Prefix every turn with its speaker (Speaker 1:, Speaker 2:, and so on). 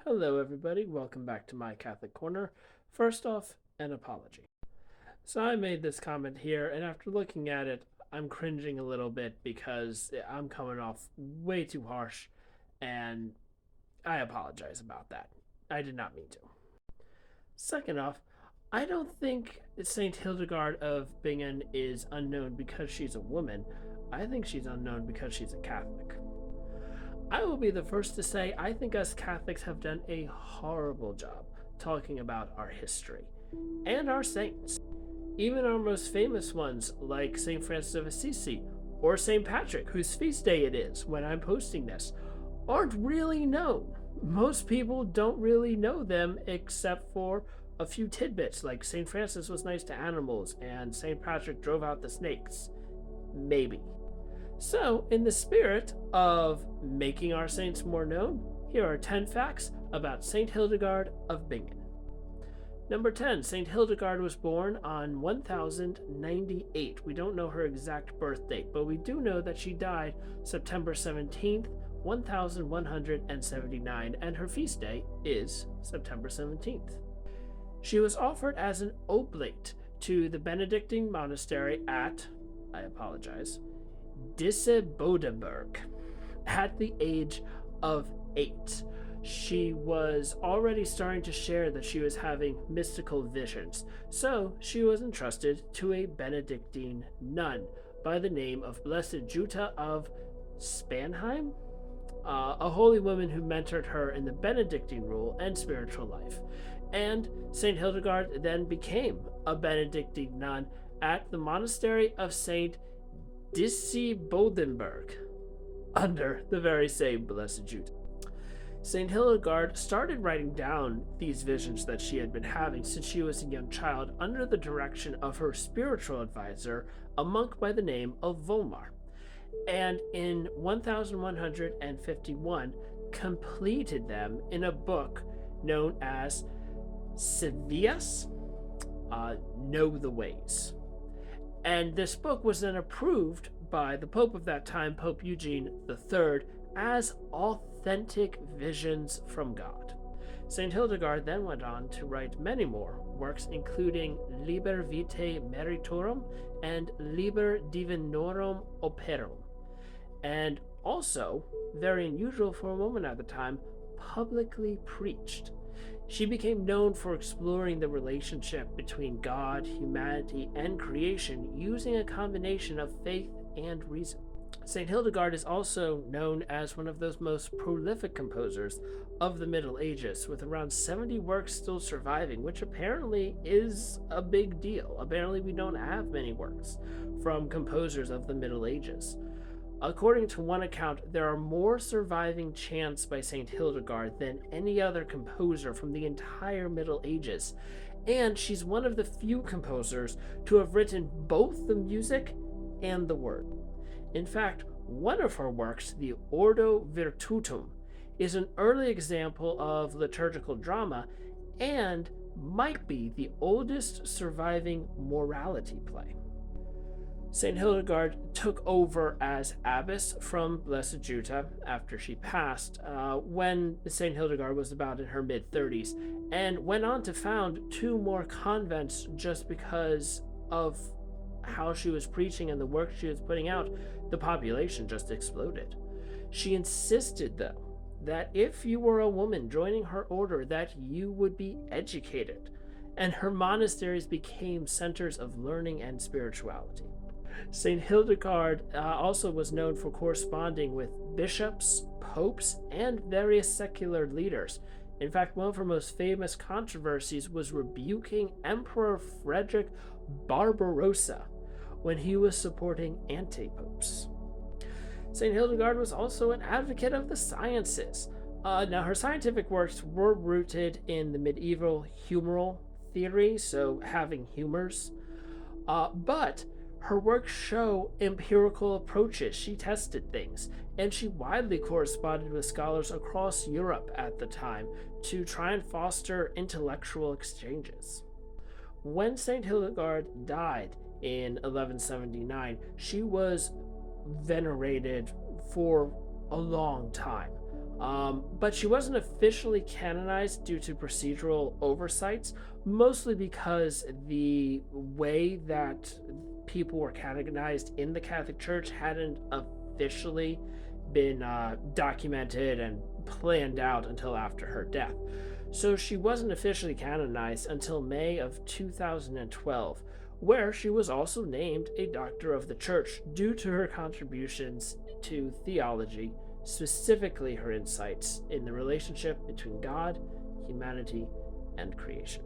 Speaker 1: Hello, everybody. Welcome back to My Catholic Corner. First off, an apology. So, I made this comment here, and after looking at it, I'm cringing a little bit because I'm coming off way too harsh, and I apologize about that. I did not mean to. Second off, I don't think St. Hildegard of Bingen is unknown because she's a woman. I think she's unknown because she's a Catholic. I will be the first to say I think us Catholics have done a horrible job talking about our history and our saints. Even our most famous ones like St. Francis of Assisi or St. Patrick, whose feast day it is when I'm posting this, aren't really known. Most people don't really know them except for a few tidbits, like St. Francis was nice to animals and St. Patrick drove out the snakes. Maybe. So, in the spirit of making our saints more known, here are 10 facts about St. Hildegard of Bingen. Number 10, St. Hildegard was born on 1098. We don't know her exact birth date, but we do know that she died September 17th, 1179, and her feast day is September 17th. She was offered as an oblate to the Benedictine monastery at, Dissebodenberg at the age of 8. She was already starting to share that she was having mystical visions, so she was entrusted to a Benedictine nun by the name of Blessed Jutta of Spanheim, a holy woman who mentored her in the Benedictine rule and spiritual life. And St. Hildegard then became a Benedictine nun at the monastery of St. Dissebodenberg, under the very same Blessed Jude. St. Hildegard started writing down these visions that she had been having since she was a young child under the direction of her spiritual advisor, a monk by the name of Volmar, and in 1151 completed them in a book known as Sevias, Know the Ways. And this book was then approved by the Pope of that time, Pope Eugene III, as authentic visions from God. St. Hildegard then went on to write many more works, including Liber Vitae Meritorum and Liber Divinorum Operum, and also, very unusual for a woman at the time, publicly preached. She became known for exploring the relationship between God, humanity, and creation using a combination of faith and reason. St. Hildegard is also known as one of those most prolific composers of the Middle Ages, with around 70 works still surviving, which apparently is a big deal. Apparently we don't have many works from composers of the Middle Ages. According to one account, there are more surviving chants by St. Hildegard than any other composer from the entire Middle Ages, and she's one of the few composers to have written both the music and the word. In fact, one of her works, the Ordo Virtutum, is an early example of liturgical drama and might be the oldest surviving morality play. St. Hildegard took over as abbess from Blessed Jutta after she passed, when St. Hildegard was about in her mid-30s, and went on to found 2 more convents just because of how she was preaching and the work she was putting out. The population just exploded. She insisted, though, that if you were a woman joining her order, that you would be educated, and her monasteries became centers of learning and spirituality. St. Hildegard also was known for corresponding with bishops, popes, and various secular leaders. In fact, one of her most famous controversies was rebuking Emperor Frederick Barbarossa when he was supporting anti-popes. St. Hildegard was also an advocate of the sciences. Now, her scientific works were rooted in the medieval humoral theory, so having humors, but her works show empirical approaches. She tested things, and she widely corresponded with scholars across Europe at the time to try and foster intellectual exchanges. When St. Hildegard died in 1179, she was venerated for a long time. But she wasn't officially canonized due to procedural oversights, mostly because the way that people were canonized in the Catholic Church hadn't officially been documented and planned out until after her death. So she wasn't officially canonized until May of 2012, where she was also named a Doctor of the Church due to her contributions to theology, specifically her insights in the relationship between God, humanity, and creation.